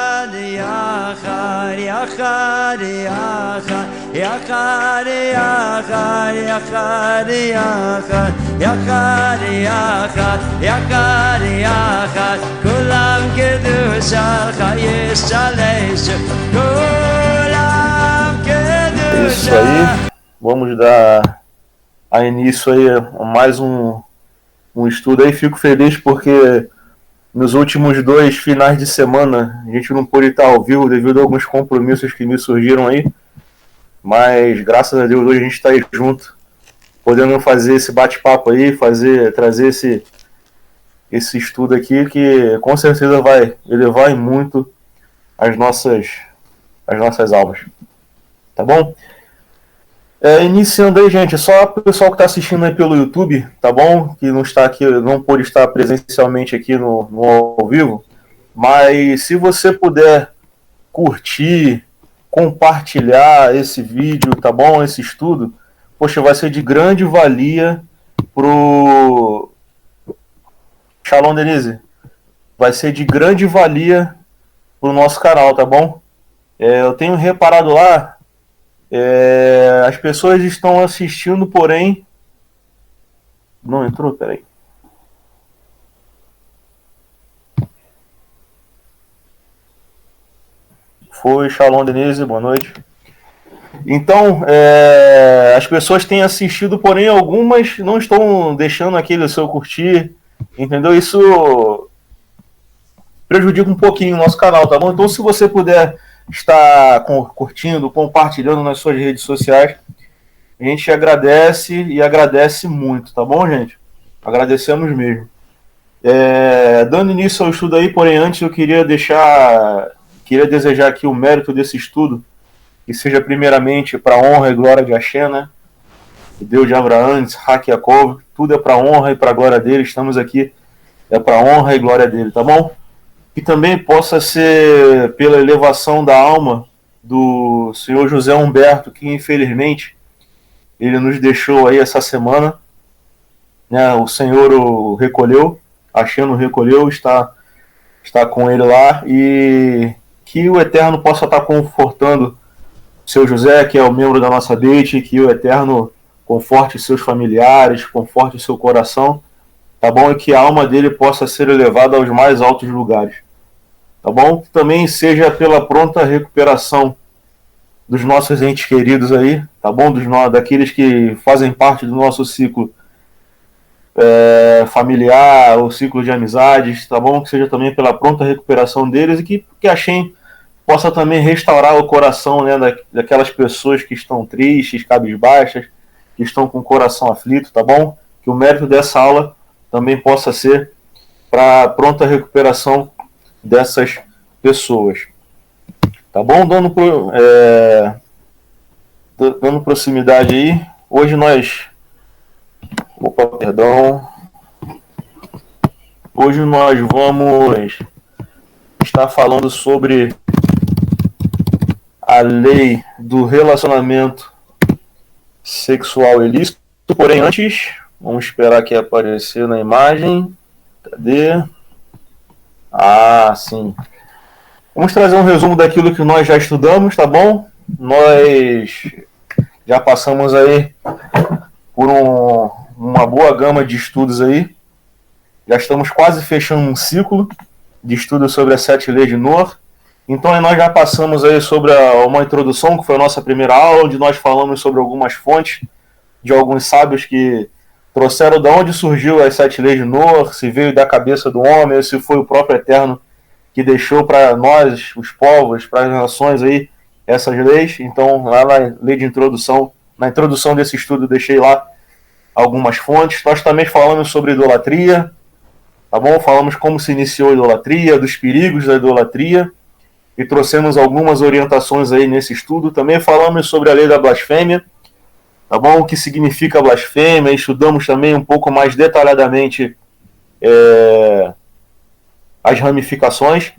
יחד, יחד, יחד, יחד, יחד, יחד, יחד, יחד, יחד, יחד, יחד, כולם קדושה, חיי שלש, כולם קדושה. Isso aí, vamos dar início aí a mais um estudo aí. Fico feliz porque nos últimos 2 finais de semana a gente não pôde estar ao vivo devido a alguns compromissos que me surgiram aí, mas graças a Deus hoje a gente está aí junto, podendo fazer esse bate-papo aí, trazer esse estudo aqui que com certeza vai elevar muito as nossas almas, tá bom? Iniciando aí, gente, só o pessoal que está assistindo aí pelo YouTube, tá bom? Que não está aqui, não pôde estar presencialmente aqui no ao vivo, mas se você puder curtir, compartilhar esse vídeo, tá bom? Esse estudo, poxa, vai ser de grande valia pro Shalom, Denise. Vai ser de grande valia pro nosso canal, tá bom? Eu tenho reparado lá. As pessoas estão assistindo, porém... Não entrou? Peraí. Foi, Shalom, Denise, boa noite. Então, as pessoas têm assistido, porém algumas não estão deixando aquele seu curtir, entendeu? Isso prejudica um pouquinho o nosso canal, tá bom? Então, se você puder estar curtindo, compartilhando nas suas redes sociais, a gente agradece e agradece muito, tá bom, gente? Agradecemos mesmo. Dando início ao estudo aí, porém antes eu queria desejar aqui o mérito desse estudo, que seja primeiramente para a honra e glória de Hashem, né? O Deus de Abraão, Isaac e Jacob, tudo é para a honra e para a glória dele, estamos aqui, é para a honra e glória dele, tá bom? Que também possa ser pela elevação da alma do senhor José Humberto, que infelizmente ele nos deixou aí essa semana, né? O Senhor o recolheu, Hashem o recolheu, está com ele lá, e que o Eterno possa estar confortando o seu José, que é o membro da nossa Beit, que o Eterno conforte seus familiares, conforte o seu coração, tá bom? E que a alma dele possa ser elevada aos mais altos lugares, tá bom? Que também seja pela pronta recuperação dos nossos entes queridos aí, tá bom? Daqueles que fazem parte do nosso ciclo familiar, ou ciclo de amizades, tá bom? Que seja também pela pronta recuperação deles e que Hashem possa também restaurar o coração, né, daquelas pessoas que estão tristes, cabisbaixas, que estão com o coração aflito, tá bom? Que o mérito dessa aula também possa ser para pronta recuperação dessas pessoas, tá bom? Dando proximidade aí, hoje nós vamos estar falando sobre a lei do relacionamento sexual ilícito, porém antes, vamos esperar aqui aparecer na imagem, cadê? Sim. Vamos trazer um resumo daquilo que nós já estudamos, tá bom? Nós já passamos aí por uma boa gama de estudos aí. Já estamos quase fechando um ciclo de estudos sobre as 7 leis de Noah. Então nós já passamos aí sobre uma introdução, que foi a nossa primeira aula, onde nós falamos sobre algumas fontes de alguns sábios que trouxeram de onde surgiu as 7 leis de Noah, se veio da cabeça do homem, ou se foi o próprio Eterno que deixou para nós, os povos, para as nações aí, essas leis. Então, lá na lei de introdução, na introdução desse estudo, eu deixei lá algumas fontes. Nós também falamos sobre idolatria, tá bom? Falamos como se iniciou a idolatria, dos perigos da idolatria, e trouxemos algumas orientações aí nesse estudo. Também falamos sobre a lei da blasfêmia, tá bom? O que significa blasfêmia, estudamos também um pouco mais detalhadamente as ramificações.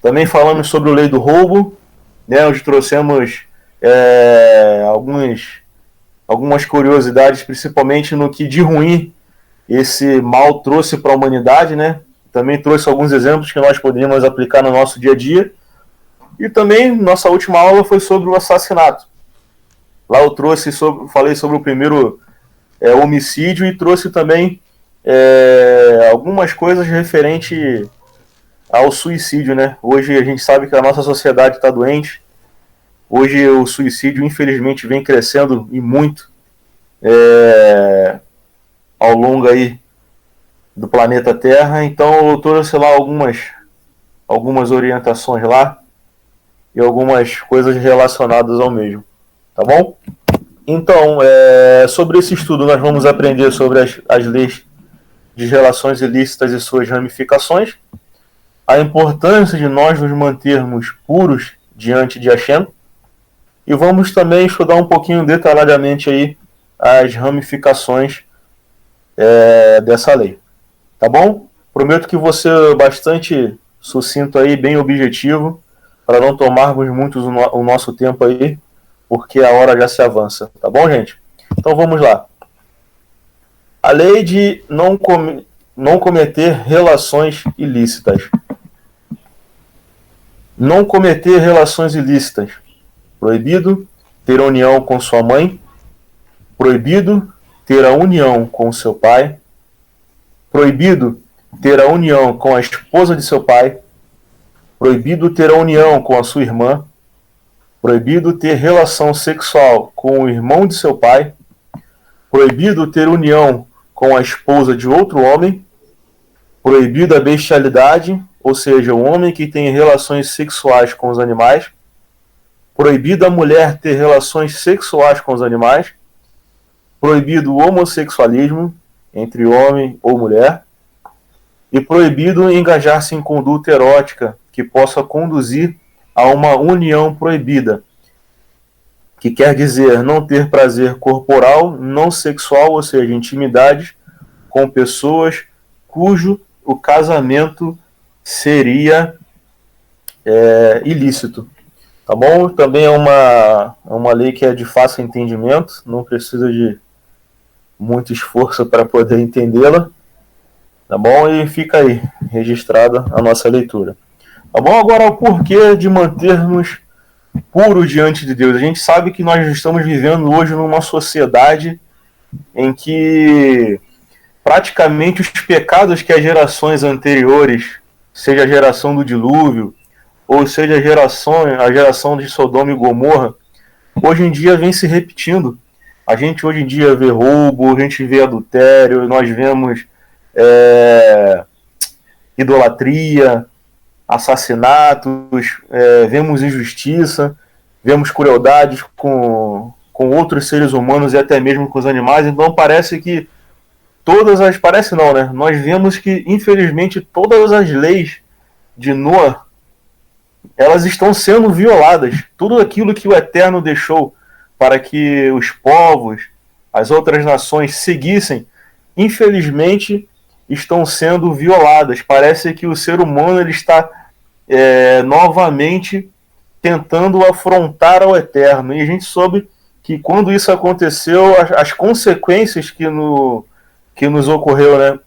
Também falamos sobre a lei do roubo, né, onde trouxemos algumas curiosidades, principalmente no que de ruim esse mal trouxe para a humanidade, né? Também trouxe alguns exemplos que nós poderíamos aplicar no nosso dia a dia. E também, nossa última aula foi sobre o assassinato. Lá eu falei sobre o primeiro homicídio e trouxe também algumas coisas referente ao suicídio, né? Hoje a gente sabe que a nossa sociedade está doente. Hoje o suicídio, infelizmente, vem crescendo e muito ao longo aí do planeta Terra. Então eu trouxe lá algumas orientações lá e algumas coisas relacionadas ao mesmo. Tá bom? Então, sobre esse estudo nós vamos aprender sobre as leis de relações ilícitas e suas ramificações, a importância de nós nos mantermos puros diante de Hashem, e vamos também estudar um pouquinho detalhadamente aí as ramificações dessa lei. Tá bom? Prometo que vou ser bastante sucinto aí, bem objetivo, para não tomarmos muito o nosso tempo aí, porque a hora já se avança. Tá bom, gente? Então vamos lá. A lei de não cometer relações ilícitas. Não cometer relações ilícitas. Proibido ter união com sua mãe. Proibido ter a união com seu pai. Proibido ter a união com a esposa de seu pai. Proibido ter a união com a sua irmã. Proibido ter relação sexual com o irmão de seu pai. Proibido ter união com a esposa de outro homem. Proibido a bestialidade, ou seja, o homem que tem relações sexuais com os animais. Proibido a mulher ter relações sexuais com os animais. Proibido o homossexualismo entre homem ou mulher. E proibido engajar-se em conduta erótica que possa conduzir a uma união proibida, que quer dizer não ter prazer corporal, não sexual, ou seja, intimidade com pessoas cujo o casamento seria ilícito. Tá bom? Também é uma lei que é de fácil entendimento, não precisa de muito esforço para poder entendê-la. Tá bom? E fica aí, registrada a nossa leitura. Tá bom? Agora, o porquê de mantermos puros diante de Deus. A gente sabe que nós estamos vivendo hoje numa sociedade em que praticamente os pecados que as gerações anteriores, seja a geração do dilúvio, ou seja a geração de Sodoma e Gomorra, hoje em dia vem se repetindo. A gente hoje em dia vê roubo, a gente vê adultério, nós vemos idolatria, assassinatos, vemos injustiça, vemos crueldades com outros seres humanos e até mesmo com os animais. Então parece que parece não, né? Nós vemos que, infelizmente, todas as leis de Noé, elas estão sendo violadas. Tudo aquilo que o Eterno deixou para que os povos, as outras nações seguissem, infelizmente, estão sendo violadas. Parece que o ser humano ele está novamente tentando afrontar ao Eterno. E a gente soube que quando isso aconteceu, as consequências que nos ocorreu, né,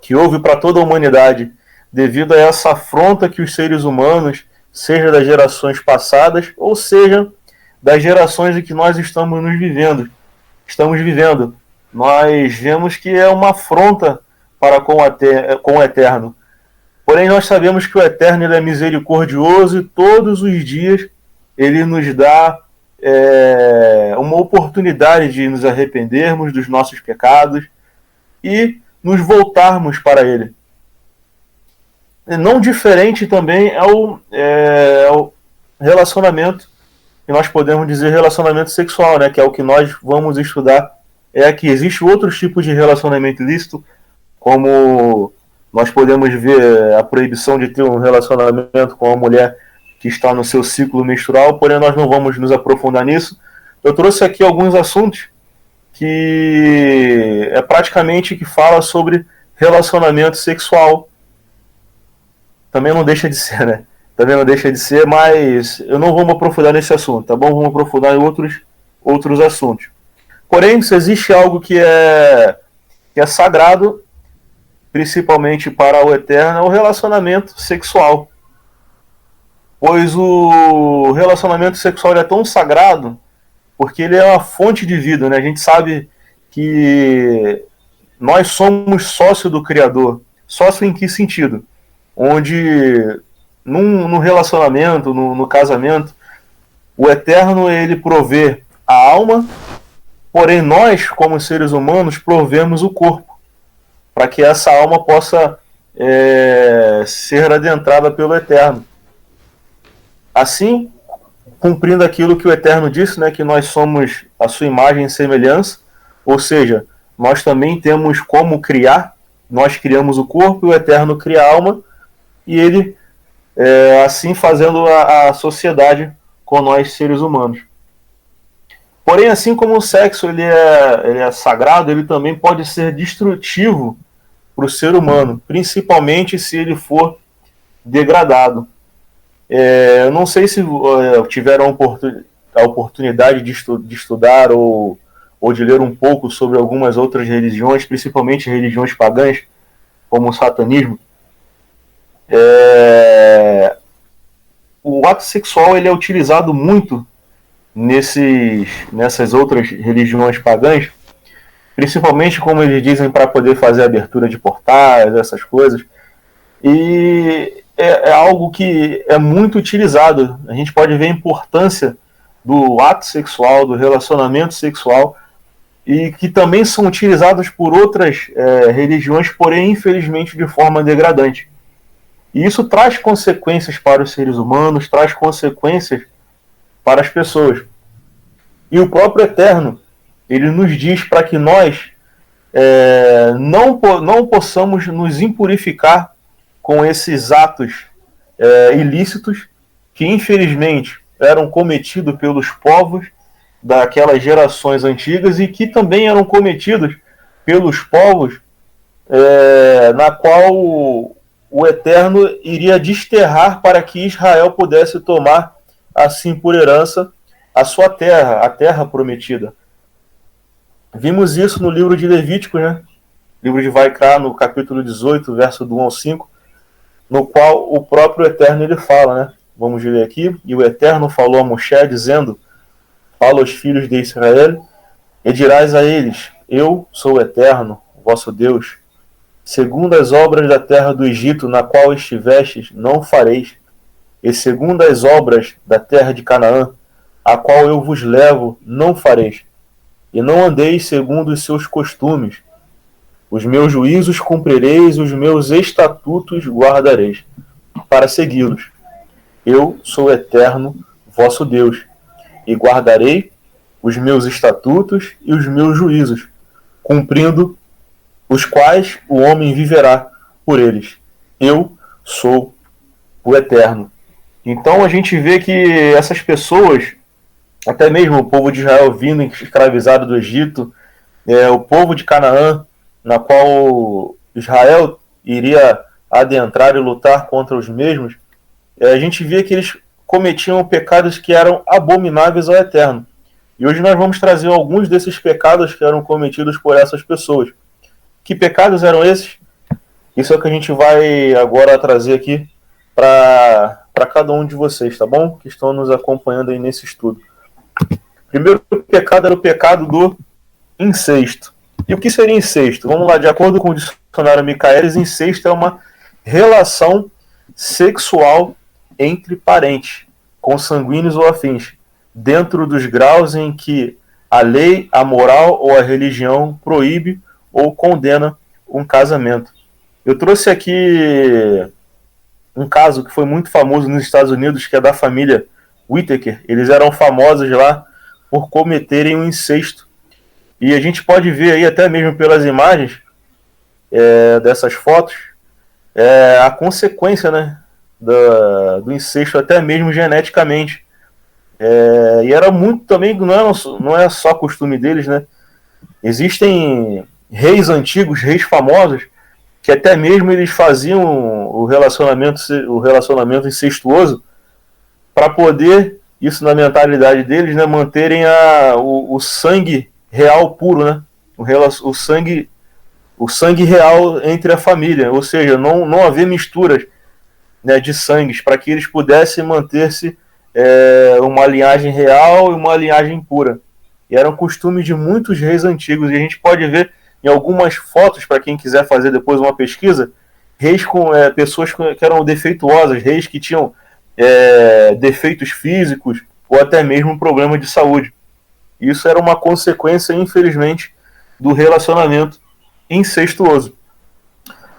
que houve para toda a humanidade, devido a essa afronta que os seres humanos, seja das gerações passadas, ou seja, das gerações em que nós estamos vivendo. Nós vemos que é uma afronta para com o Eterno. Porém, nós sabemos que o Eterno ele é misericordioso e todos os dias ele nos dá uma oportunidade de nos arrependermos dos nossos pecados e nos voltarmos para ele. Não diferente também é o relacionamento, que nós podemos dizer relacionamento sexual, né, que é o que nós vamos estudar. Que existe outros tipos de relacionamento ilícito, como nós podemos ver a proibição de ter um relacionamento com uma mulher que está no seu ciclo menstrual, porém nós não vamos nos aprofundar nisso. Eu trouxe aqui alguns assuntos que praticamente que fala sobre relacionamento sexual. Também não deixa de ser, né? Também não deixa de ser, mas eu não vou me aprofundar nesse assunto, tá bom? Vamos aprofundar em outros assuntos. Porém, se existe algo que é sagrado, principalmente para o Eterno, é o relacionamento sexual. pois o relacionamento sexual é tão sagrado porque ele é uma fonte de vida, né? A gente sabe que nós somos sócio do Criador. Sócio em que sentido? Onde no relacionamento, no casamento, o Eterno ele provê a alma, porém nós, como seres humanos, provemos o corpo, para que essa alma possa ser adentrada pelo Eterno. Assim, cumprindo aquilo que o Eterno disse, né, que nós somos a sua imagem e semelhança, ou seja, nós também temos como criar, nós criamos o corpo e o Eterno cria a alma, e ele, assim fazendo a sociedade com nós seres humanos. Porém, assim como o sexo ele é sagrado, ele também pode ser destrutivo para o ser humano, principalmente se ele for degradado. Eu não sei se tiveram a oportunidade de estudar ou de ler um pouco sobre algumas outras religiões, principalmente religiões pagãs, como o satanismo. O ato sexual ele é utilizado muito nessas outras religiões pagãs, principalmente, como eles dizem, para poder fazer abertura de portais, essas coisas. E é algo que é muito utilizado. A gente pode ver a importância do ato sexual, do relacionamento sexual, e que também são utilizados por outras religiões, porém, infelizmente, de forma degradante. E isso traz consequências para os seres humanos, traz consequências para as pessoas. E o próprio Eterno, ele nos diz para que nós não possamos nos impurificar com esses atos ilícitos que, infelizmente, eram cometidos pelos povos daquelas gerações antigas e que também eram cometidos pelos povos na qual o Eterno iria desterrar para que Israel pudesse tomar, assim por herança, a sua terra, a terra prometida. Vimos isso no livro de Levítico, né? Livro de Vaikra, no capítulo 18, verso do 1 ao 5, no qual o próprio Eterno ele fala, né? Vamos ler aqui. E o Eterno falou a Moshe, dizendo: fala aos filhos de Israel, e dirás a eles: eu sou o Eterno, vosso Deus. Segundo as obras da terra do Egito, na qual estivestes, não fareis. E segundo as obras da terra de Canaã, a qual eu vos levo, não fareis. E não andeis segundo os seus costumes. Os meus juízos cumprireis, os meus estatutos guardareis, para segui-los. Eu sou o Eterno, vosso Deus, e guardarei os meus estatutos e os meus juízos, cumprindo os quais o homem viverá por eles. Eu sou o Eterno. Então a gente vê que essas pessoas, até mesmo o povo de Israel vindo escravizado do Egito, o povo de Canaã, na qual Israel iria adentrar e lutar contra os mesmos, a gente vê que eles cometiam pecados que eram abomináveis ao Eterno. E hoje nós vamos trazer alguns desses pecados que eram cometidos por essas pessoas. Que pecados eram esses? Isso é o que a gente vai agora trazer aqui para cada um de vocês, tá bom? Que estão nos acompanhando aí nesse estudo. O primeiro pecado era o pecado do incesto. E o que seria incesto? Vamos lá, de acordo com o dicionário Michaelis, incesto é uma relação sexual entre parentes, consanguíneos ou afins, dentro dos graus em que a lei, a moral ou a religião proíbe ou condena um casamento. Eu trouxe aqui um caso que foi muito famoso nos Estados Unidos, que é da família Whittaker. Eles eram famosos lá por cometerem um incesto. E a gente pode ver aí, até mesmo pelas imagens dessas fotos, a consequência, né, do incesto, até mesmo geneticamente. E era muito também, não é só costume deles, né? Existem reis antigos, reis famosos, que até mesmo eles faziam o relacionamento incestuoso para poder, isso na mentalidade deles, né, manterem o sangue real puro, né? O sangue real entre a família, ou seja, não haver misturas né, de sangues, para que eles pudessem manter-se uma linhagem real e uma linhagem pura. E era um costume de muitos reis antigos, e a gente pode ver em algumas fotos, para quem quiser fazer depois uma pesquisa, reis com pessoas que eram defeituosas, reis que tinham defeitos físicos ou até mesmo um problema de saúde. Isso era uma consequência, infelizmente, do relacionamento incestuoso.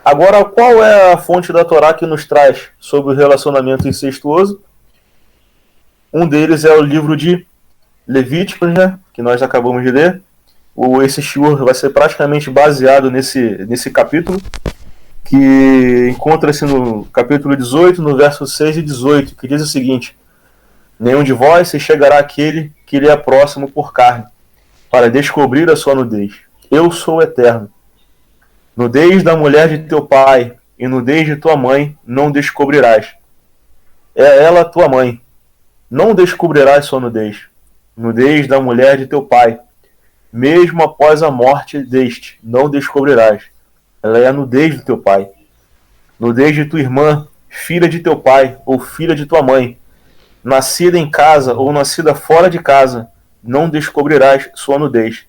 Agora, qual é a fonte da Torá que nos traz sobre o relacionamento incestuoso? Um deles é o livro de Levíticos, né, que nós acabamos de ler. Esse shiur vai ser praticamente baseado nesse capítulo, que encontra-se no capítulo 18, no verso 6 e 18, que diz o seguinte: nenhum de vós se chegará àquele que lhe é próximo por carne, para descobrir a sua nudez. Eu sou o Eterno. Nudez da mulher de teu pai e nudez de tua mãe não descobrirás. É ela tua mãe. Não descobrirás sua nudez. Nudez da mulher de teu pai. Mesmo após a morte deste, não descobrirás. Ela é a nudez do teu pai. Nudez de tua irmã, filha de teu pai ou filha de tua mãe, nascida em casa ou nascida fora de casa, não descobrirás sua nudez.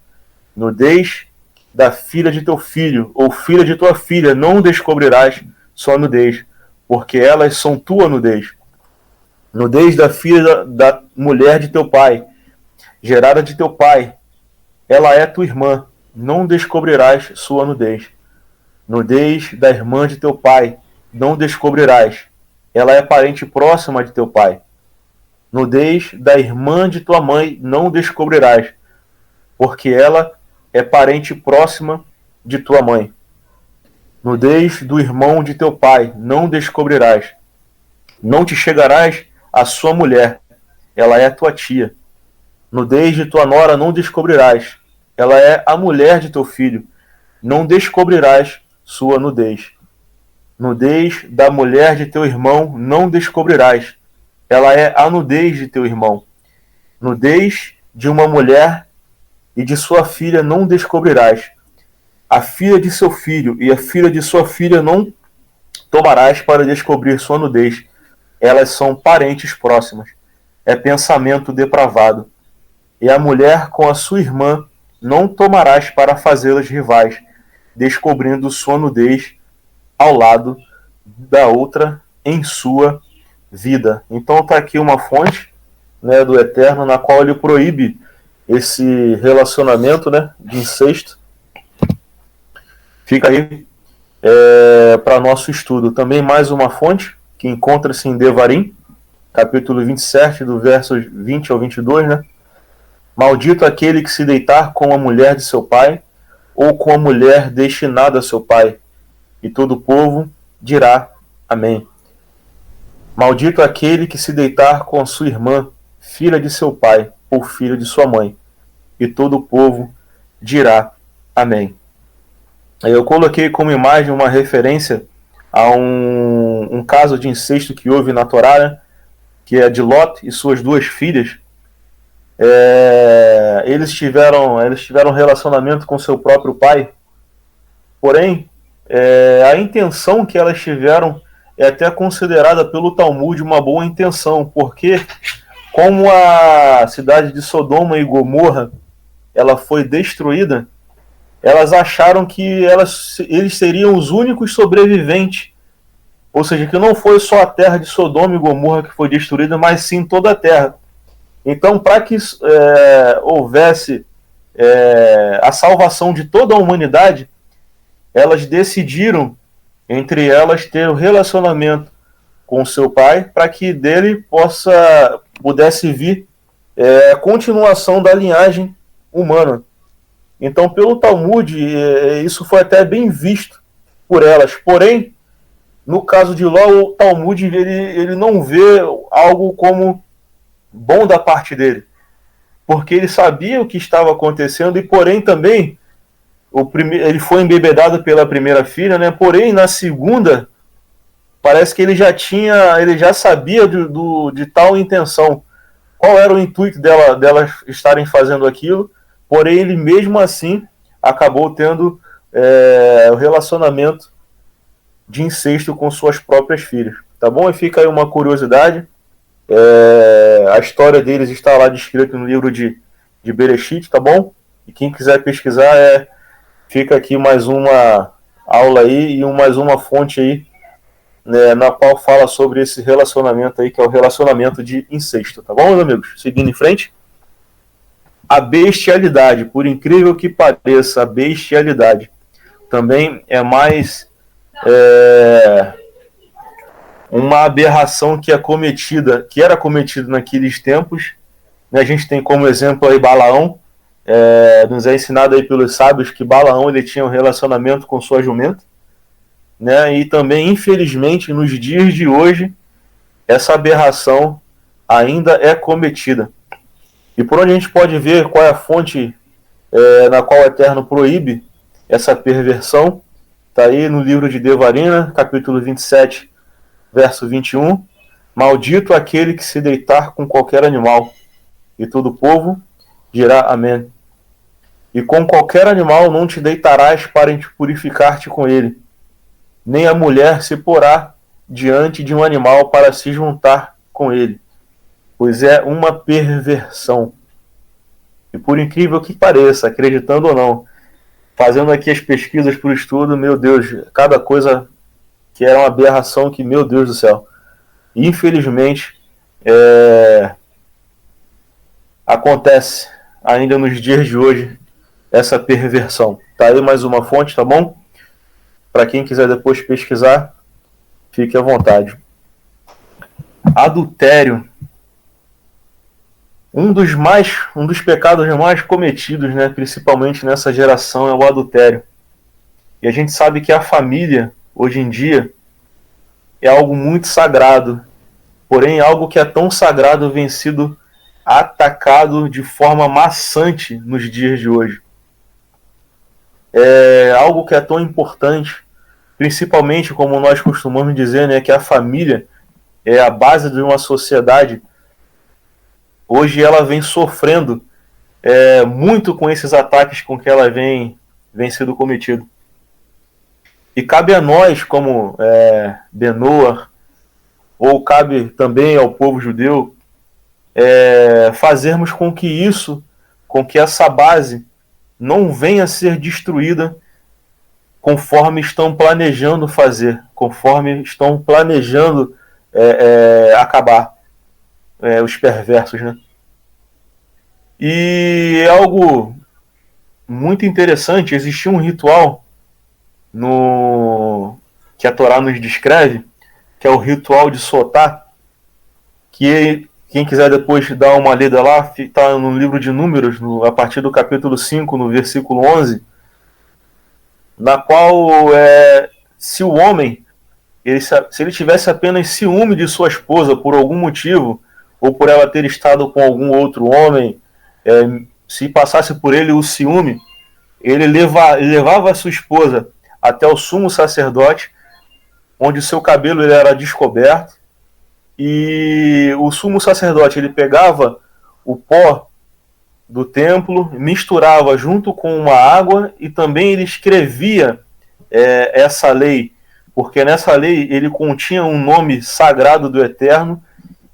Nudez da filha de teu filho ou filha de tua filha, não descobrirás sua nudez, porque elas são tua nudez. Nudez da filha da mulher de teu pai, gerada de teu pai, ela é tua irmã, não descobrirás sua nudez. Nudez da irmã de teu pai, não descobrirás, ela é parente próxima de teu pai. Nudez da irmã de tua mãe, não descobrirás, porque ela é parente próxima de tua mãe. Nudez do irmão de teu pai, não descobrirás. Não te chegarás à sua mulher, ela é tua tia. Nudez de tua nora não descobrirás, ela é a mulher de teu filho, não descobrirás sua nudez. Nudez da mulher de teu irmão não descobrirás, ela é a nudez de teu irmão. Nudez de uma mulher e de sua filha não descobrirás. A filha de seu filho e a filha de sua filha não tomarás para descobrir sua nudez. Elas são parentes próximas. É pensamento depravado. E a mulher com a sua irmã não tomarás para fazê-las rivais, descobrindo sua nudez ao lado da outra em sua vida. Então está aqui uma fonte, né, do Eterno, na qual ele proíbe esse relacionamento, né, de incesto. Fica aí para nosso estudo. Também mais uma fonte que encontra-se em Devarim, capítulo 27, do versos 20 ao 22, né? Maldito aquele que se deitar com a mulher de seu pai, ou com a mulher destinada a seu pai. E todo o povo dirá amém. Maldito aquele que se deitar com a sua irmã, filha de seu pai, ou filho de sua mãe. E todo o povo dirá amém. Eu coloquei como imagem uma referência a um caso de incesto que houve na Torá, né? Que é de Lot e suas duas filhas. Eles tiveram relacionamento com seu próprio pai, porém a intenção que elas tiveram é até considerada pelo Talmud uma boa intenção, porque como a cidade de Sodoma e Gomorra ela foi destruída, elas acharam que eles seriam os únicos sobreviventes, ou seja, que não foi só a terra de Sodoma e Gomorra que foi destruída, mas sim toda a terra. Então, para que houvesse a salvação de toda a humanidade, elas decidiram, entre elas, ter um relacionamento com seu pai, para que dele pudesse vir a continuação da linhagem humana. Então, pelo Talmud, isso foi até bem visto por elas. Porém, no caso de Ló, o Talmud ele não vê algo como bom da parte dele, porque ele sabia o que estava acontecendo e, porém, também ele foi embebedado pela primeira filha, né? Porém, na segunda, parece que ele já sabia de tal intenção. Qual era o intuito delas estarem fazendo aquilo? Porém, ele mesmo assim acabou tendo o relacionamento de incesto com suas próprias filhas. tá bom? E fica aí uma curiosidade. A história deles está lá descrita no livro de Bereshit, tá bom? E quem quiser pesquisar, fica aqui mais uma aula aí e mais uma fonte aí, né, na qual fala sobre esse relacionamento aí, que é o relacionamento de incesto, tá bom, meus amigos? Seguindo em frente. A bestialidade, por incrível que pareça, a bestialidade também é mais uma aberração que era cometida naqueles tempos. A gente tem como exemplo aí Balaão, nos é ensinado aí pelos sábios que Balaão ele tinha um relacionamento com sua jumenta, né? E também, infelizmente, nos dias de hoje, essa aberração ainda é cometida. E por onde a gente pode ver qual é a fonte na qual o Eterno proíbe essa perversão, está aí no livro de Devarina, capítulo 27, verso 21. Maldito aquele que se deitar com qualquer animal. E todo o povo dirá amém. E com qualquer animal não te deitarás para purificar-te com ele. Nem a mulher se porá diante de um animal para se juntar com ele, pois é uma perversão. E por incrível que pareça, acreditando ou não, fazendo aqui as pesquisas para o estudo, meu Deus, cada coisa que era uma aberração que, meu Deus do céu, infelizmente, acontece ainda nos dias de hoje essa perversão. Tá aí mais uma fonte, tá bom? Para quem quiser depois pesquisar, fique à vontade. Adultério. Um dos pecados mais cometidos, né, principalmente nessa geração, é o adultério. E a gente sabe que a família, hoje em dia, é algo muito sagrado. Porém, algo que é tão sagrado vem sido atacado de forma maçante nos dias de hoje. É algo que é tão importante, principalmente, como nós costumamos dizer, né, que a família é a base de uma sociedade. Hoje ela vem sofrendo muito com esses ataques com que ela vem sendo cometido. E cabe a nós, como Benoa, ou cabe também ao povo judeu, fazermos com que essa base não venha a ser destruída conforme estão planejando fazer, conforme estão planejando acabar os perversos, né? E é algo muito interessante. Existia um ritual que a Torá nos descreve, que é o ritual de Sotá, que quem quiser depois dar uma lida lá, está no livro de Números, a partir do capítulo 5, no versículo 11, na qual se o homem, se ele tivesse apenas ciúme de sua esposa por algum motivo, ou por ela ter estado com algum outro homem, se passasse por ele o ciúme, ele levava a sua esposa até o sumo sacerdote, onde o seu cabelo ele era descoberto, e o sumo sacerdote ele pegava o pó do templo, misturava junto com uma água, e também ele escrevia essa lei, porque nessa lei ele continha um nome sagrado do Eterno.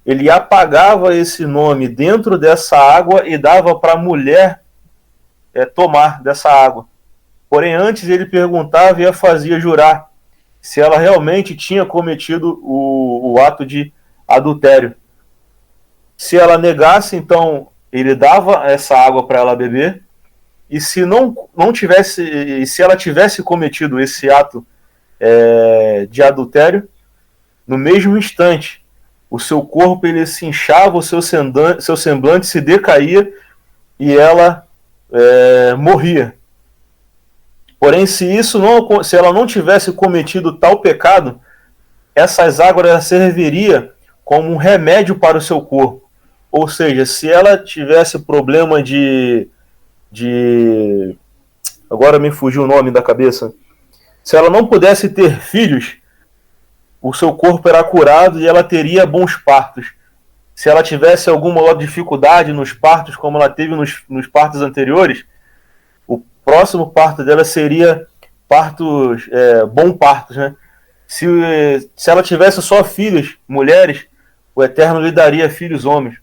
Ele apagava esse nome dentro dessa água e dava para a mulher tomar dessa água. Porém, antes ele perguntava e a fazia jurar se ela realmente tinha cometido o ato de adultério. Se ela negasse, então ele dava essa água para ela beber, e se se ela tivesse cometido esse ato de adultério, no mesmo instante o seu corpo ele se inchava, o seu semblante se decaía e ela morria. Porém, se ela não tivesse cometido tal pecado, essas águas serviriam como um remédio para o seu corpo. Ou seja, se ela tivesse problema agora me fugiu o nome da cabeça. Se ela não pudesse ter filhos, o seu corpo era curado e ela teria bons partos. Se ela tivesse alguma dificuldade nos partos, como ela teve nos partos anteriores, o próximo parto dela seria bons partos, né? Se ela tivesse só filhas, mulheres, o Eterno lhe daria filhos homens.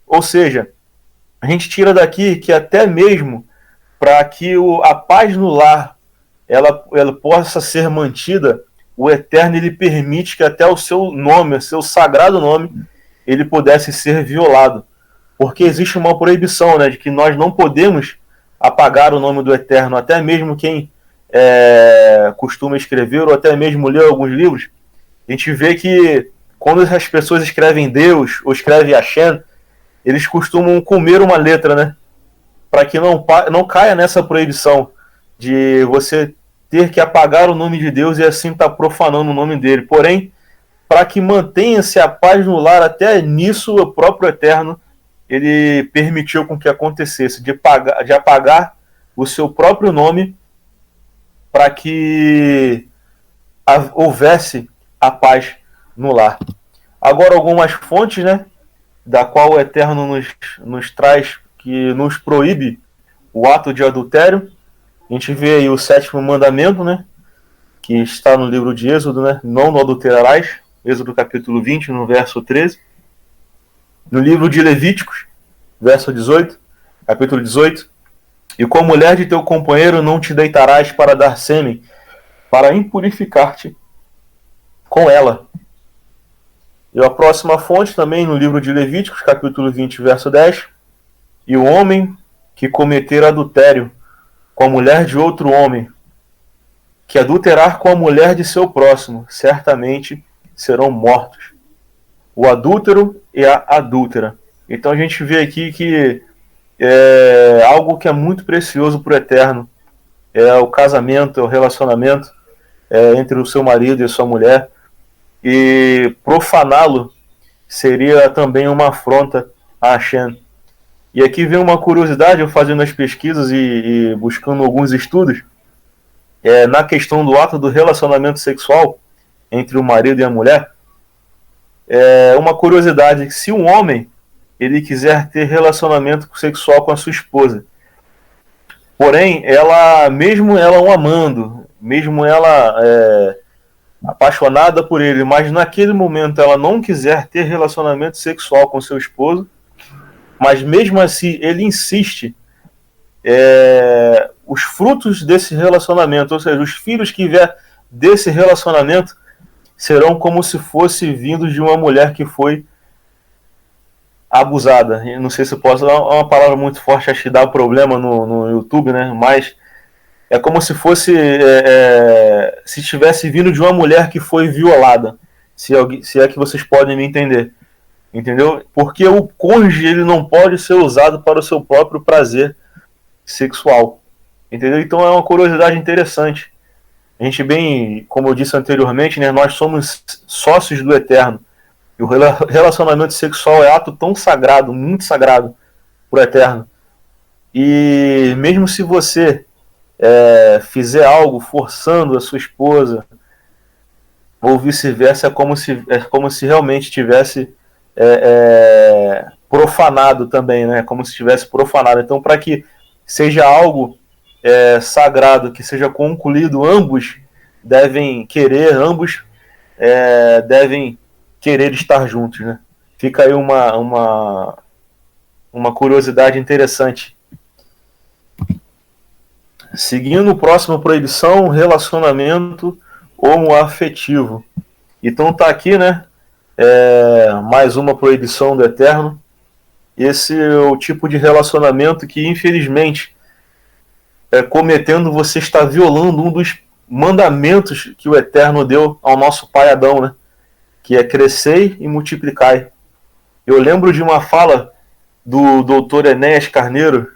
Ou seja, a gente tira daqui que até mesmo para que a paz no lar ela possa ser mantida, o Eterno ele permite que até o seu nome, o seu sagrado nome, ele pudesse ser violado. Porque existe uma proibição, né, de que nós não podemos apagar o nome do Eterno. Até mesmo quem costuma escrever ou até mesmo ler alguns livros, a gente vê que quando as pessoas escrevem Deus ou escrevem Hashem, eles costumam comer uma letra, né, para que não caia nessa proibição de você ter que apagar o nome de Deus e assim estar profanando o nome dele. Porém, para que mantenha-se a paz no lar, até nisso o próprio Eterno ele permitiu com que acontecesse, de apagar o seu próprio nome para que houvesse a paz no lar. Agora, algumas fontes, né, da qual o Eterno nos traz, que nos proíbe o ato de adultério. A gente vê aí o 7º mandamento, né, que está no livro de Êxodo, né, não adulterarás, Êxodo capítulo 20, no verso 13. No livro de Levíticos, verso 18, capítulo 18, e com a mulher de teu companheiro não te deitarás para dar sêmen, para impurificar-te com ela. E a próxima fonte também no livro de Levíticos, capítulo 20, verso 10, e o homem que cometer adultério com a mulher de outro homem, que adulterar com a mulher de seu próximo, certamente serão mortos. O adúltero e a adúltera. Então a gente vê aqui que é algo que é muito precioso para o Eterno. É o casamento, é o relacionamento entre o seu marido e a sua mulher. E profaná-lo seria também uma afronta a Hashem. E aqui vem uma curiosidade, eu fazendo as pesquisas e buscando alguns estudos, na questão do ato do relacionamento sexual entre o marido e a mulher. Uma curiosidade, que se um homem ele quiser ter relacionamento sexual com a sua esposa, porém, mesmo ela o amando, mesmo ela apaixonada por ele, mas naquele momento ela não quiser ter relacionamento sexual com seu esposo, mas mesmo assim ele insiste, os frutos desse relacionamento, ou seja, os filhos que vier desse relacionamento, serão como se fosse vindos de uma mulher que foi abusada. Eu não sei se eu posso, é uma palavra muito forte, acho que dá problema no YouTube, né? Mas é como se fosse se tivesse vindo de uma mulher que foi violada, se é que vocês podem me entender, entendeu? Porque o cônjuge ele não pode ser usado para o seu próprio prazer sexual, entendeu? Então é uma curiosidade interessante. A gente bem, como eu disse anteriormente, né, nós somos sócios do Eterno. E o relacionamento sexual é ato tão sagrado, muito sagrado para o Eterno. E mesmo se você fizer algo forçando a sua esposa, ou vice-versa, é como se realmente tivesse profanado também, né? Como se tivesse profanado. Então, para que seja algo sagrado, que seja concluído, ambos devem querer estar juntos, né? Fica aí uma curiosidade interessante. Seguindo o próximo proibição, relacionamento homoafetivo. Então tá aqui, né? Mais uma proibição do Eterno. Esse é o tipo de relacionamento que, infelizmente, cometendo, você está violando um dos mandamentos que o Eterno deu ao nosso pai Adão, né? Que é crescer e multiplicar. Eu lembro de uma fala do Dr. Enéas Carneiro.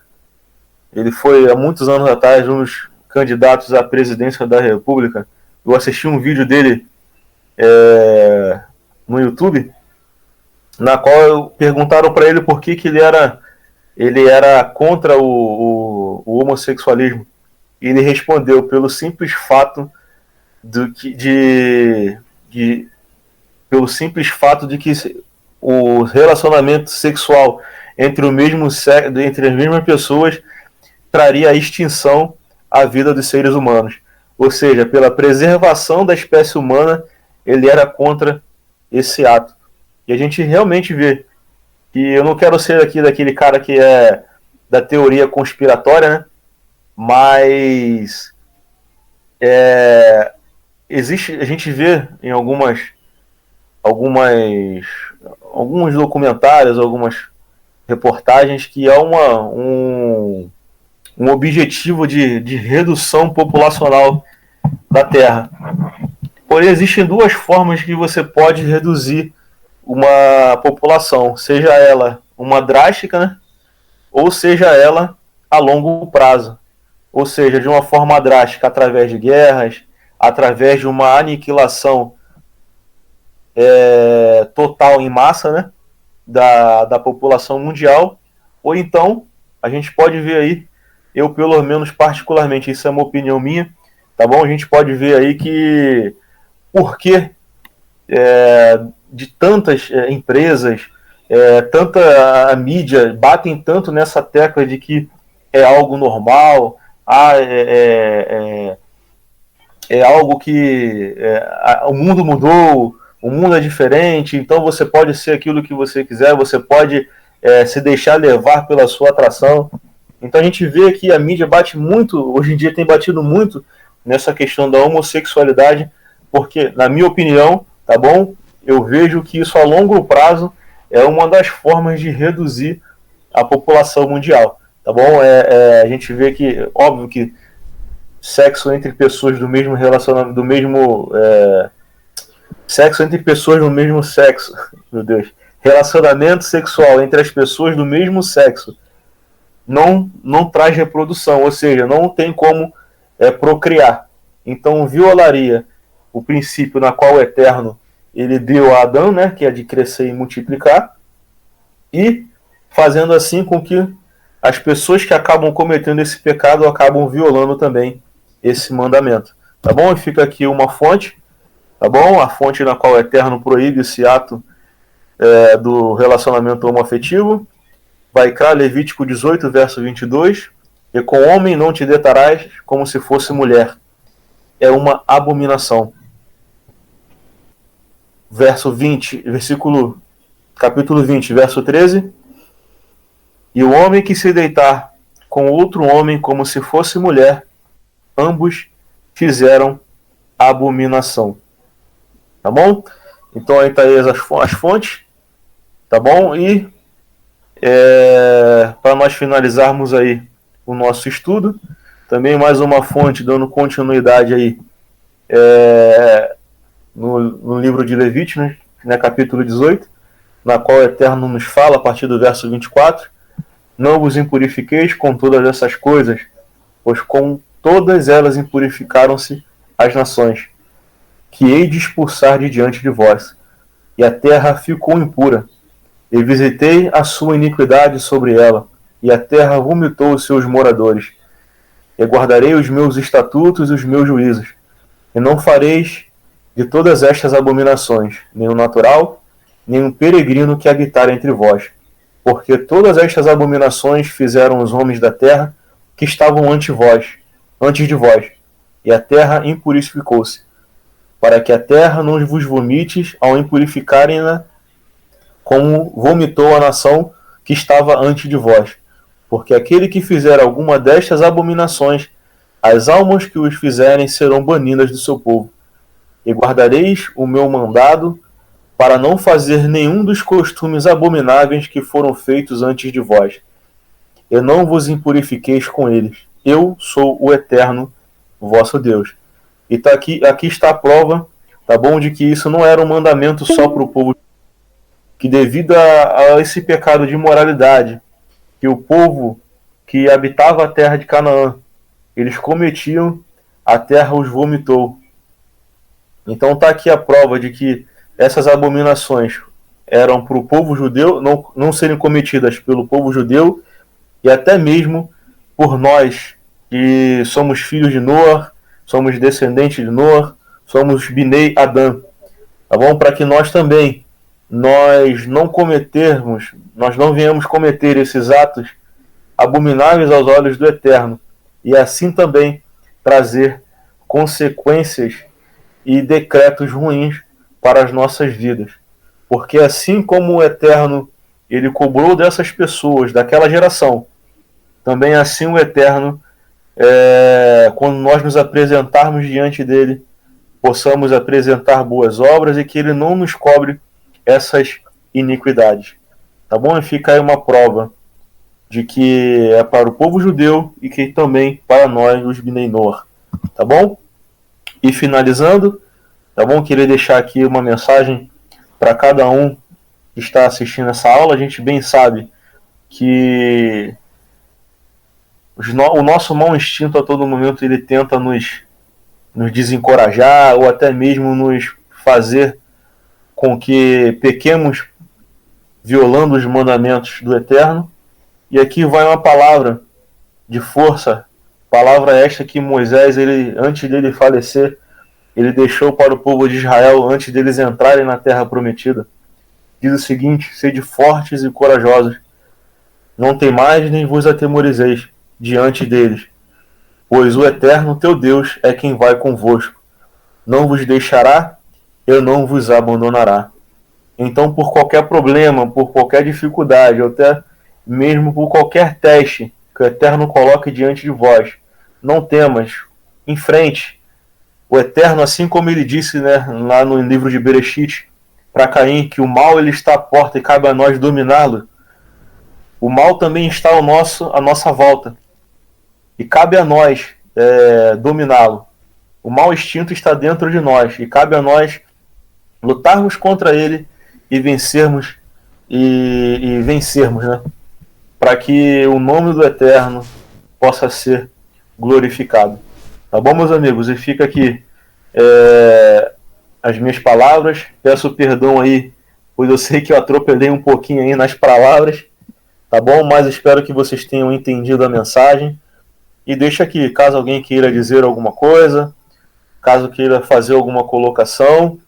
Ele foi, há muitos anos atrás, um dos candidatos à presidência da República. Eu assisti um vídeo dele no YouTube, na qual perguntaram para ele por que ele era contra o homossexualismo. E ele respondeu pelo simples fato pelo simples fato de que o relacionamento sexual entre o mesmo sexo, entre as mesmas pessoas, traria a extinção à vida dos seres humanos. ou seja, pela preservação da espécie humana, ele era contra esse ato. E a gente realmente vê que eu não quero ser aqui daquele cara que é da teoria conspiratória, né? Mas existe, a gente vê em alguns documentários, algumas reportagens que há um objetivo de redução populacional da Terra. Porém, existem duas formas que você pode reduzir uma população, seja ela uma drástica, né? Ou seja ela a longo prazo. Ou seja, de uma forma drástica, através de guerras, através de uma aniquilação total em massa, né? Da população mundial. Ou então, a gente pode ver aí, eu pelo menos particularmente, isso é uma opinião minha, tá bom? A gente pode ver aí que por que de tantas empresas, tanta a mídia batem tanto nessa tecla de que é algo normal, é algo que o mundo mudou, o mundo é diferente, então você pode ser aquilo que você quiser, você pode se deixar levar pela sua atração. Então a gente vê que a mídia bate muito, hoje em dia tem batido muito nessa questão da homossexualidade, porque, na minha opinião, tá bom? Eu vejo que isso a longo prazo é uma das formas de reduzir a população mundial, tá bom? A gente vê que, óbvio que sexo entre pessoas do mesmo relacionamento, sexo entre pessoas do mesmo sexo, meu Deus, relacionamento sexual entre as pessoas do mesmo sexo não traz reprodução, ou seja, não tem como procriar. Então violaria o princípio na qual o Eterno ele deu a Adão, né, que é de crescer e multiplicar, e fazendo assim com que as pessoas que acabam cometendo esse pecado acabam violando também esse mandamento. Tá bom? E fica aqui uma fonte, tá bom? A fonte na qual o Eterno proíbe esse ato do relacionamento homoafetivo. Vaikra, Levítico 18, verso 22. E com homem não te deitarás como se fosse mulher. É uma abominação. Capítulo 20, verso 13. E o homem que se deitar com outro homem como se fosse mulher, ambos fizeram abominação. Tá bom? Então aí tá aí as fontes. Tá bom? E para nós finalizarmos aí o nosso estudo, também mais uma fonte dando continuidade aí no livro de Levítico, né, capítulo 18, na qual o Eterno nos fala a partir do verso 24: não vos impurifiqueis com todas essas coisas, pois com todas elas impurificaram-se as nações, que hei de expulsar de diante de vós, e a terra ficou impura. E visitei a sua iniquidade sobre ela, e a terra vomitou os seus moradores. E guardarei os meus estatutos e os meus juízos, e não fareis de todas estas abominações, nenhum natural, nenhum peregrino que habitar entre vós, porque todas estas abominações fizeram os homens da terra que estavam antes de vós, e a terra impurificou-se, para que a terra não vos vomites ao impurificarem-na, como vomitou a nação que estava antes de vós. Porque aquele que fizer alguma destas abominações, as almas que os fizerem serão banidas do seu povo. E guardareis o meu mandado, para não fazer nenhum dos costumes abomináveis que foram feitos antes de vós. E não vos impurifiqueis com eles. Eu sou o Eterno, vosso Deus. E tá aqui está a prova, tá bom, de que isso não era um mandamento só para o povo, que devido a esse pecado de imoralidade que o povo que habitava a terra de Canaã, eles cometiam, a terra os vomitou. Então está aqui a prova de que essas abominações eram para o povo judeu, não serem cometidas pelo povo judeu, e até mesmo por nós, que somos filhos de Noar, somos descendentes de Noar, somos Binei Adão, tá bom? Para que nós também nós não venhamos cometer esses atos abomináveis aos olhos do Eterno, e assim também trazer consequências e decretos ruins para as nossas vidas. Porque assim como o Eterno, ele cobrou dessas pessoas, daquela geração, também assim o Eterno, quando nós nos apresentarmos diante dele, possamos apresentar boas obras e que ele não nos cobre essas iniquidades. Tá bom? E fica aí uma prova de que é para o povo judeu e que também para nós, os Bnei Noach. Tá bom? E finalizando, tá bom? Queria deixar aqui uma mensagem para cada um que está assistindo essa aula. A gente bem sabe que o nosso mau instinto a todo momento ele tenta nos desencorajar ou até mesmo nos fazer com que pequemos violando os mandamentos do Eterno. E aqui vai uma palavra de força, palavra esta que Moisés, antes dele falecer, ele deixou para o povo de Israel antes deles entrarem na terra prometida. Diz o seguinte: sede fortes e corajosos, não temais nem vos atemorizeis diante deles, pois o Eterno teu Deus é quem vai convosco, não vos deixará e não vos abandonará. Então, por qualquer problema, por qualquer dificuldade, ou até mesmo por qualquer teste que o Eterno coloque diante de vós, não temas, em frente. O Eterno, assim como ele disse, né, lá no livro de Bereshit, para Caim, que o mal ele está à porta e cabe a nós dominá-lo, o mal também está à nossa volta e cabe a nós dominá-lo. O mau instinto está dentro de nós e cabe a nós lutarmos contra ele e vencermos, né? Para que o nome do Eterno possa ser glorificado. Tá bom, meus amigos? E fica aqui as minhas palavras. Peço perdão aí, pois eu sei que eu atropelei um pouquinho aí nas palavras, tá bom? Mas espero que vocês tenham entendido a mensagem. E deixa aqui, caso alguém queira dizer alguma coisa, caso queira fazer alguma colocação,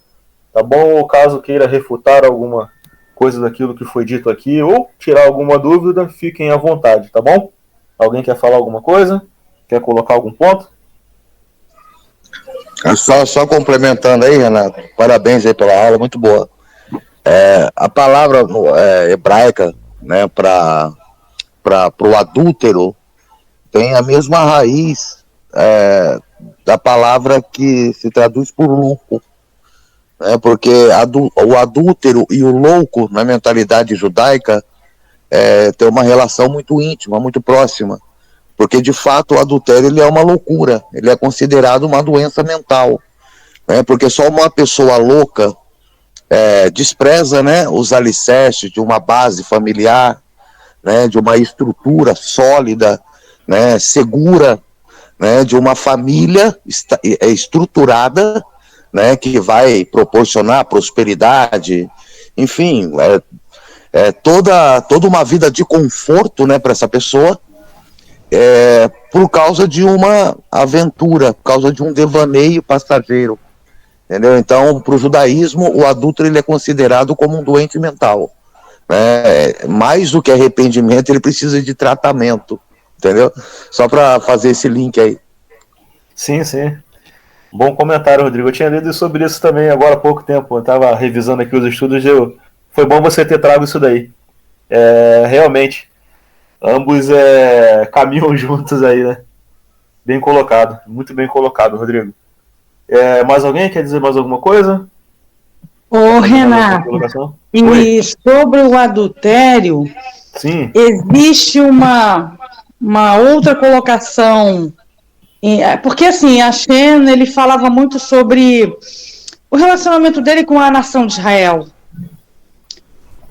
tá bom? Ou caso queira refutar alguma coisa daquilo que foi dito aqui, ou tirar alguma dúvida, fiquem à vontade, tá bom? Alguém quer falar alguma coisa? Quer colocar algum ponto? Só complementando aí, Renato, parabéns aí pela aula, muito boa. A palavra hebraica, né, para o adúltero, tem a mesma raiz da palavra que se traduz por louco, né, porque o adúltero e o louco, na mentalidade judaica, tem uma relação muito íntima, muito próxima, porque de fato o adultério ele é uma loucura, ele é considerado uma doença mental, né, porque só uma pessoa louca despreza, né, os alicerces de uma base familiar, né, de uma estrutura sólida, né, segura, né, de uma família estruturada, né, que vai proporcionar prosperidade, enfim, toda uma vida de conforto, né, para essa pessoa, por causa de uma aventura, por causa de um devaneio passageiro, entendeu? Então, para o judaísmo, o adúltero ele é considerado como um doente mental, né? Mais do que arrependimento, ele precisa de tratamento, entendeu? Só para fazer esse link aí. Sim, sim. Bom comentário, Rodrigo. Eu tinha lido sobre isso também agora há pouco tempo. Eu estava revisando aqui os estudos. Foi bom você ter trago isso daí. Realmente, ambos caminham juntos aí, né? Bem colocado. Muito bem colocado, Rodrigo. Mais alguém quer dizer mais alguma coisa? Ô, Renato, e sobre o adultério, sim, existe uma outra colocação, porque assim, Hashem, ele falava muito sobre o relacionamento dele com a nação de Israel,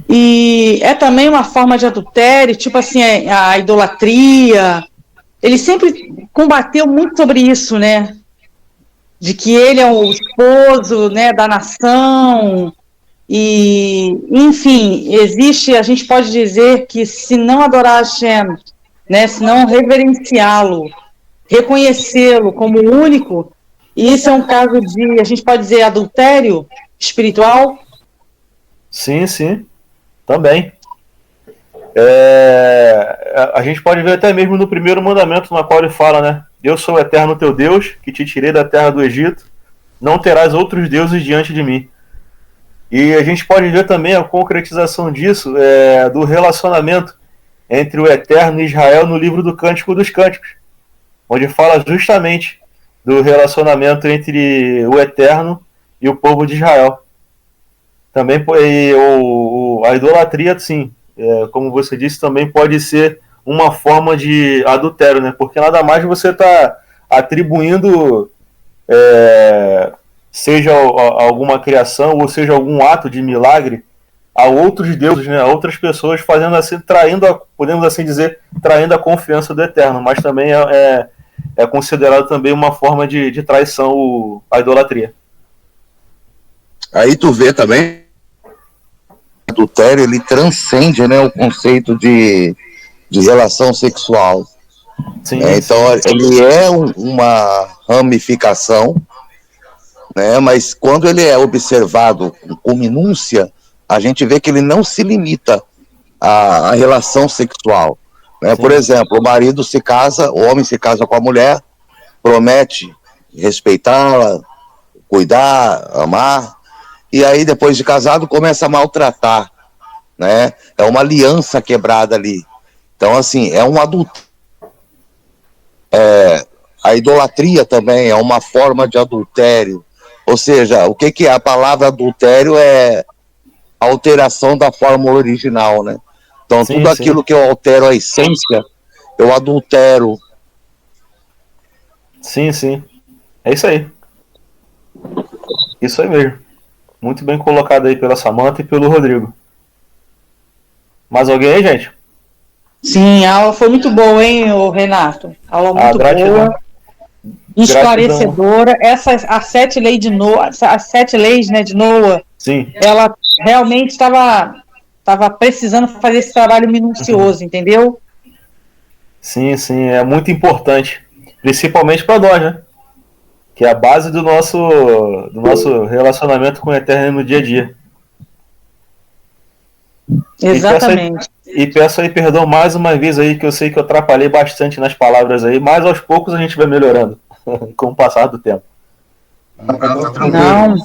e é também uma forma de adultério, tipo assim, a idolatria, ele sempre combateu muito sobre isso, né? De que ele é o esposo, né, da nação, e, enfim, a gente pode dizer que se não adorar Hashem, né, se não reverenciá-lo, reconhecê-lo como único, isso é um caso de, a gente pode dizer, adultério espiritual? Sim, sim, também. A gente pode ver até mesmo no primeiro mandamento, na qual ele fala, né? eu sou o eterno teu Deus, que te tirei da terra do Egito, não terás outros deuses diante de mim. E a gente pode ver também a concretização disso, do relacionamento entre o Eterno e Israel no livro do Cântico dos Cânticos, onde fala justamente do relacionamento entre o Eterno e o povo de Israel. Também a idolatria, sim, como você disse, também pode ser uma forma de adultério, né? Porque nada mais você está atribuindo, seja alguma criação ou seja algum ato de milagre, a outros deuses, né? A outras pessoas, fazendo assim, podemos assim dizer, traindo a confiança do Eterno, mas também é considerado também uma forma de traição a idolatria. Aí tu vê também, o adultério, ele transcende, né, o conceito de relação sexual. Sim, então, ele é uma ramificação, né, mas quando ele é observado com minúcia, a gente vê que ele não se limita à relação sexual. Né? Por exemplo, o marido se casa, o homem se casa com a mulher, promete respeitá-la, cuidar, amar, e aí depois de casado começa a maltratar, né? É uma aliança quebrada ali. Então, assim, é um adultério. A idolatria também é uma forma de adultério. Ou seja, o que é a palavra adultério? É a alteração da fórmula original, né? Então, tudo aquilo que eu altero a essência, eu adultero. Sim, sim. É isso aí. Isso aí mesmo. Muito bem colocado aí pela Samantha e pelo Rodrigo. Mais alguém aí, gente? Sim, a aula foi muito boa, hein, Renato? Aula muito boa, esclarecedora. As 7 leis de Noah, as 7 leis, né, de Noah, sim, ela realmente estava precisando fazer esse trabalho minucioso, entendeu? Sim, sim, é muito importante, principalmente para nós, né? Que é a base do nosso relacionamento com o Eterno no dia a dia. Exatamente. E peço aí perdão mais uma vez aí, que eu sei que eu atrapalhei bastante nas palavras aí, mas aos poucos a gente vai melhorando com o passar do tempo. Não.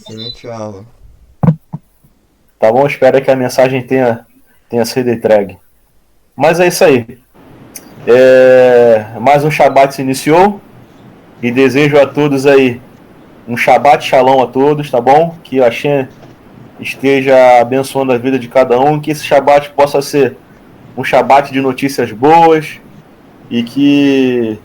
Tá bom? Espero que a mensagem tenha sido entregue. Mas é isso aí. Mais um Shabat se iniciou. E desejo a todos aí um Shabat Shalom a todos, tá bom? Que a Hashem esteja abençoando a vida de cada um. Que esse Shabat possa ser um Shabat de notícias boas. E que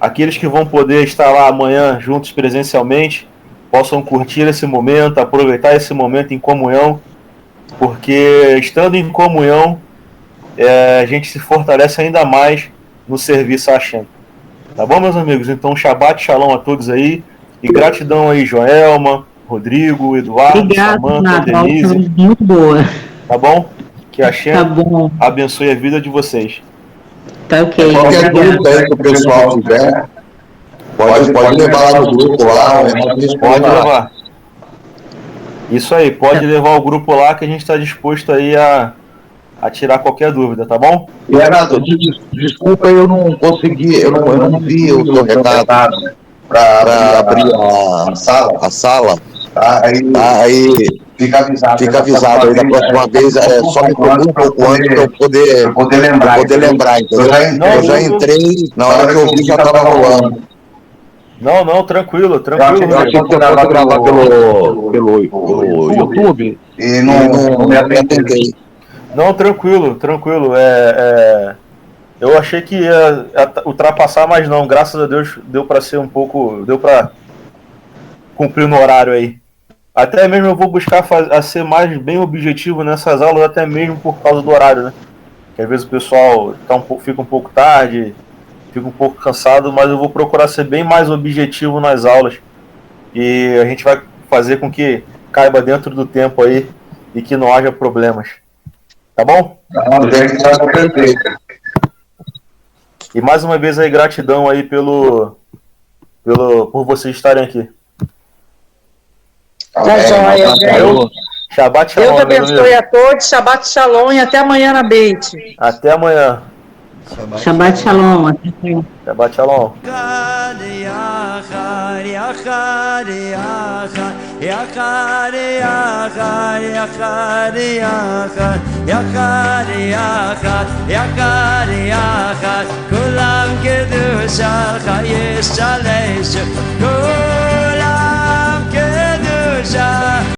aqueles que vão poder estar lá amanhã juntos presencialmente possam curtir esse momento, aproveitar esse momento em comunhão. Porque estando em comunhão, a gente se fortalece ainda mais no serviço a Hashem. Tá bom, meus amigos? Então, Shabat Shalom a todos aí. E gratidão aí, Joelma, Rodrigo, Eduardo, Samantha, Denise. Muito boa. Tá bom? Que a Hashem abençoe a vida de vocês. Tá ok. Qualquer dúvida aí que o pessoal tiver, pode levar lá no grupo lá. Pode levar. Isso aí, pode levar o grupo lá que a gente está disposto aí a tirar qualquer dúvida, tá bom? E Renato, desculpa, eu não consegui, eu não vi o seu recado para abrir a sala. Aí fica avisado aí da próxima vez, só me procura um pouco antes para eu poder lembrar, entendeu? Eu já entrei, na hora que eu vi já estava rolando. Não, tranquilo. Eu achei que você fosse gravar pelo YouTube e não me atendei. Não, tranquilo. Eu achei que ia ultrapassar, mas não. Graças a Deus deu para ser deu para cumprir no horário aí. Até mesmo eu vou buscar a ser mais bem objetivo nessas aulas, até mesmo por causa do horário, né? Que às vezes o pessoal fica um pouco tarde, fica um pouco cansado, mas eu vou procurar ser bem mais objetivo nas aulas. E a gente vai fazer com que caiba dentro do tempo aí e que não haja problemas. Tá bom? E mais uma vez aí, gratidão aí por vocês estarem aqui. Tá joia, Shabbat Shalom. Deus abençoe a todos, Shabbat Shalom e até amanhã na Beit. Até amanhã. Shabbat Shalom. Shabbat Shalom. יחד יחד יחד יחד יחד יחד יחד יחד יחד יחד כולם קדושה חייס שלשו